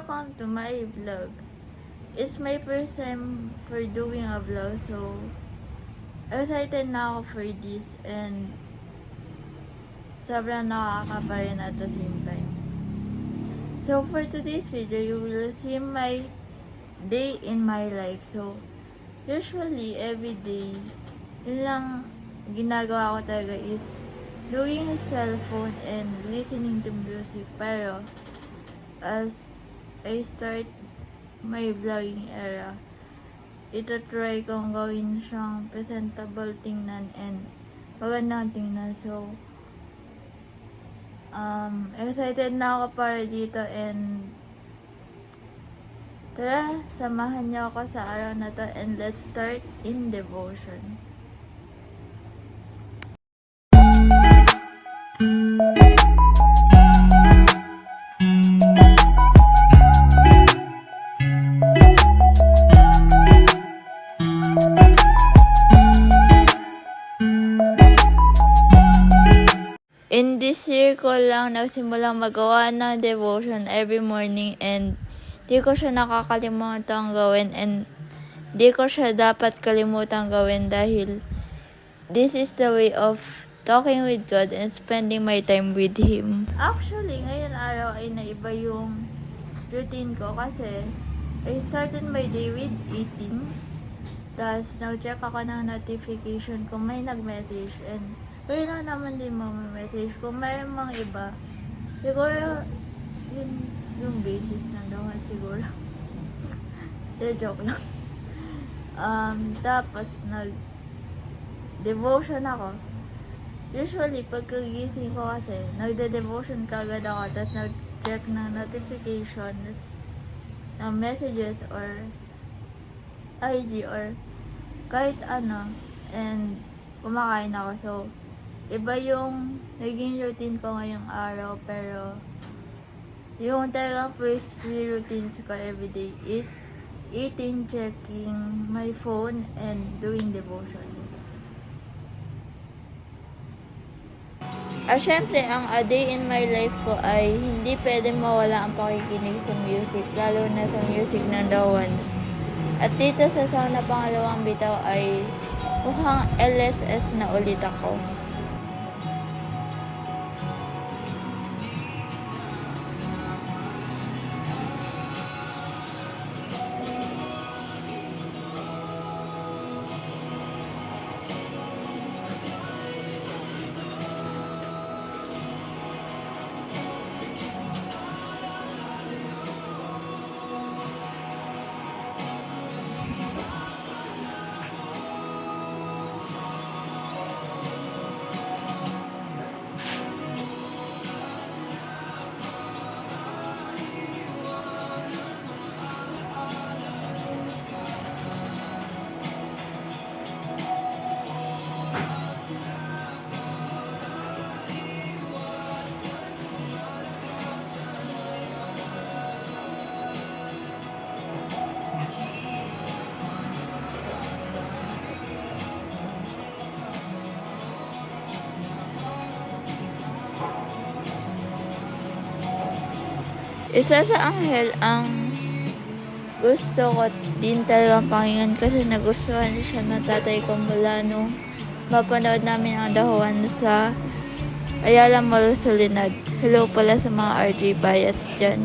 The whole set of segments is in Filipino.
welcome to my vlog. It's my first time for doing a vlog, so excited na ako for this and sobrang nakakaba rin at the same time. So for today's video, you will see my day in my life. So usually every day, yun lang ginagawa ko talaga is doing a cellphone and listening to music. Pero as I start my vlogging era, ito try kong gawin siyang presentable tingnan and magandang tingnan. So excited na ako para dito and tara, samahan niyo ako sa araw na to and let's start in devotion. In this year ko lang nagsimulang magawa ng devotion every morning and di ko siya nakakalimutan gawin and di ko siya dapat kalimutan gawin dahil this is the way of talking with God and spending my time with Him. Actually, ngayon araw ay naiba yung routine ko kasi I started my day with eating. Tapos nag-check ako ng notification kung may nag-message and pero lang naman din message kung mayroon mga iba. Siguro yung basis ng dawan siguro. Joke lang. Tapos nag-devotion ako. Usually, pagkagising ko kasi, nagde-devotion kagad ako, tapos nag-check ng notifications, ng messages, or IG, or kahit ano, and kumakain ako. So, iba yung naging routine ko ngayong araw, pero yung talagang first 3 routines ko everyday is eating, checking my phone, and doing devotions. Syempre, ang a day in my life ko ay hindi pwede mawala ang pakikinig sa music, lalo na sa music ng The Ones. At dito sa song na pangalawang bitaw ay mukhang LSS na ulit ako. Isa sa anghel ang gusto ko din talagang pakinggan kasi nagustuhan siya ng tatay ko mula nung mapanood namin ang dahuan sa Ayala Mall sa Linad. Hello pala sa mga RJ bias dyan.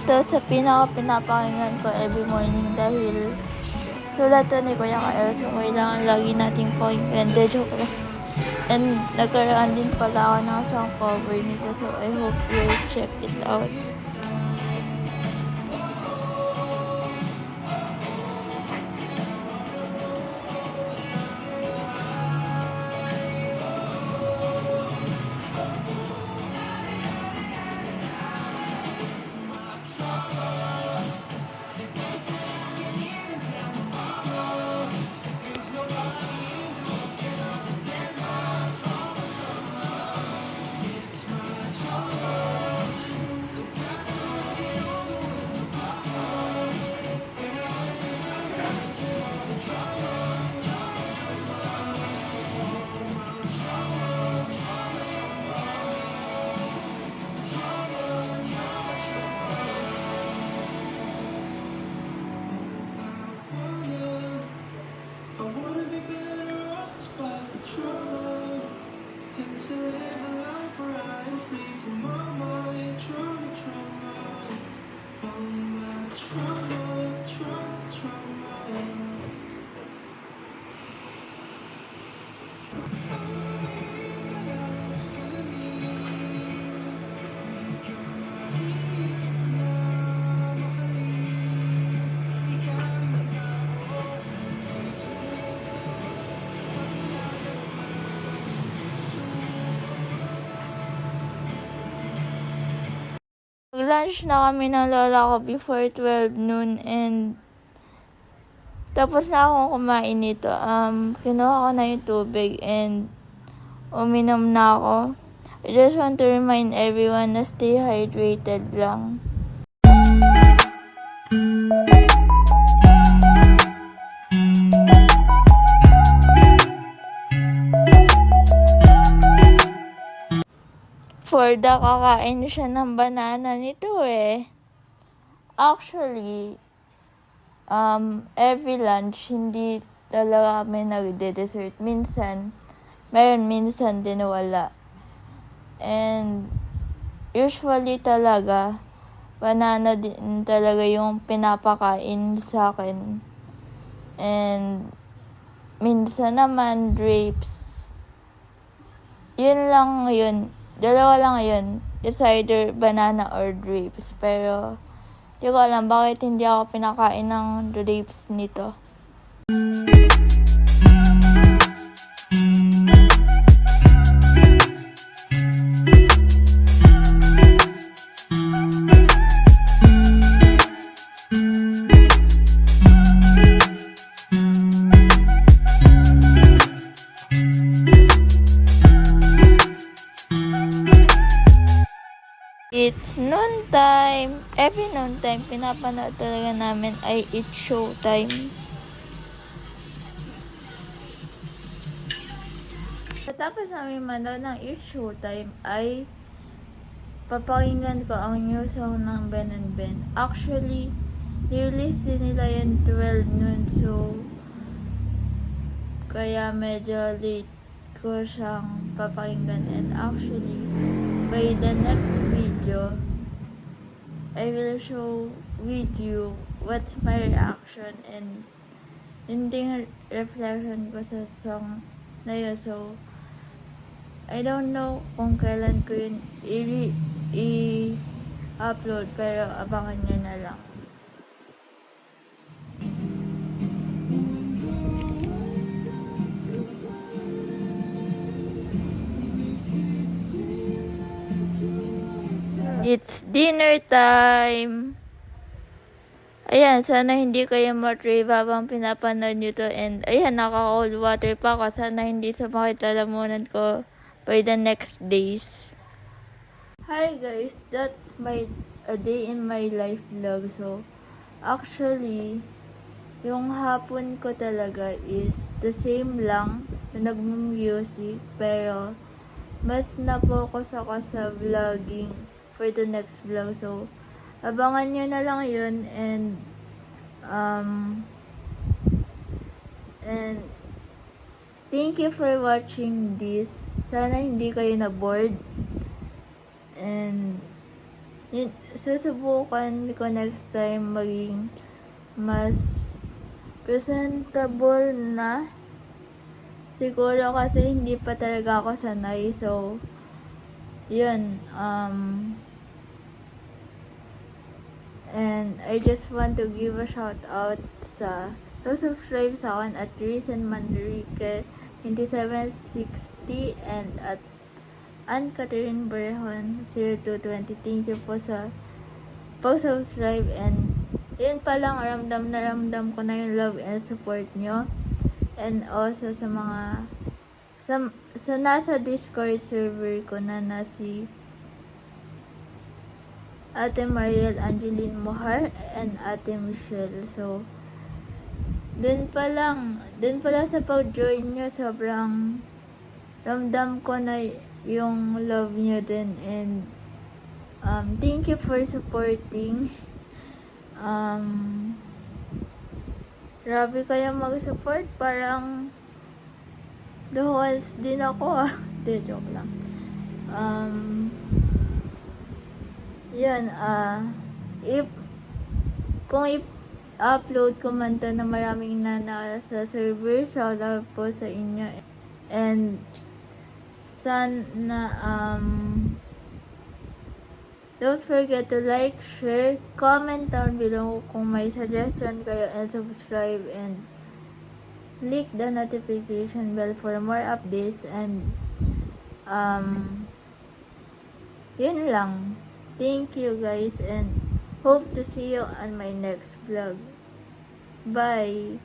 Ito sa pinapakinggan ko every morning dahil sulat to ni Kuya Kael, so kailangan lagi nating pakinggan. Joke lang. And nagkaroon din pala ako ng song cover nito, so I hope you'll check it out. And to live a life where I am free from all my trauma, all my trauma. Lunch na kami ng lola ko before 12 noon and tapos na akong kumain nito. Kinuha ko na yung tubig and uminom na ako. I just want to remind everyone na stay hydrated lang. For the kakain siya ng banana nito eh. Actually, every lunch, hindi talaga kami nagde-dessert. Minsan, meron, minsan din wala. And, usually talaga, banana din talaga yung pinapakain sa akin. And, minsan naman, grapes. Yun lang yun. Dalawa lang yun. It's either banana or grapes. Pero, di ko alam bakit hindi ako pinakain ng grapes nito. It's noon time. Every noon time, pinapanood talaga namin ay It's Showtime. Pagkatapos namin manood ng It's Showtime ay papakinggan ko ang new song ng Ben and Ben. Actually, nirelease din nila yun 12 noon, so kaya medyo late ko siyang papakinggan. And actually, by the next video, I will show with you what's my reaction and ending reflection ko sa song na yun. So, I don't know kung kailan ko yun i-upload, pero abangan nyo na lang. It's dinner time! Ayan, sana hindi kayo matrave habang pinapanood nyo to. And ayan, naka-cold water pa ako. Sana hindi sumakit lalamunan ko by the next days. Hi guys, that's my a day in my life vlog. So, actually, yung hapon ko talaga is the same lang na nag-music. Pero, mas na-focus ako sa vlogging for the next vlog. So, abangan nyo na lang yun. And thank you for watching this. Sana hindi kayo na-bored. And yun, susubukan ko next time maging mas presentable na. Siguro kasi hindi pa talaga ako sanay. So, yun. And I just want to give a shout out sa subscribe sa akin at Risen Manrique 2760 and at Ann Catherine Berhon 0220. Thank you po sa pag-subscribe. And yun pa lang, ramdam ko na yung love and support nyo. And also sa mga sa nasa Discord server ko na si Ate Mariel Angeline Mohar and Ate Michelle. So, dun pa lang sa pag-join nyo, sobrang ramdam ko na yung love nyo din. And thank you for supporting. Grabe kayo mag-support, parang the halls din ako Hindi, joke lang. Yun, if, kung i-upload ko man to na maraming na sa server, shoutout po sa inyo. And, sana, don't forget to like, share, comment down below kung may suggestion kayo, and subscribe, and click the notification bell for more updates. And yun lang. Thank you guys, and hope to see you on my next vlog. Bye!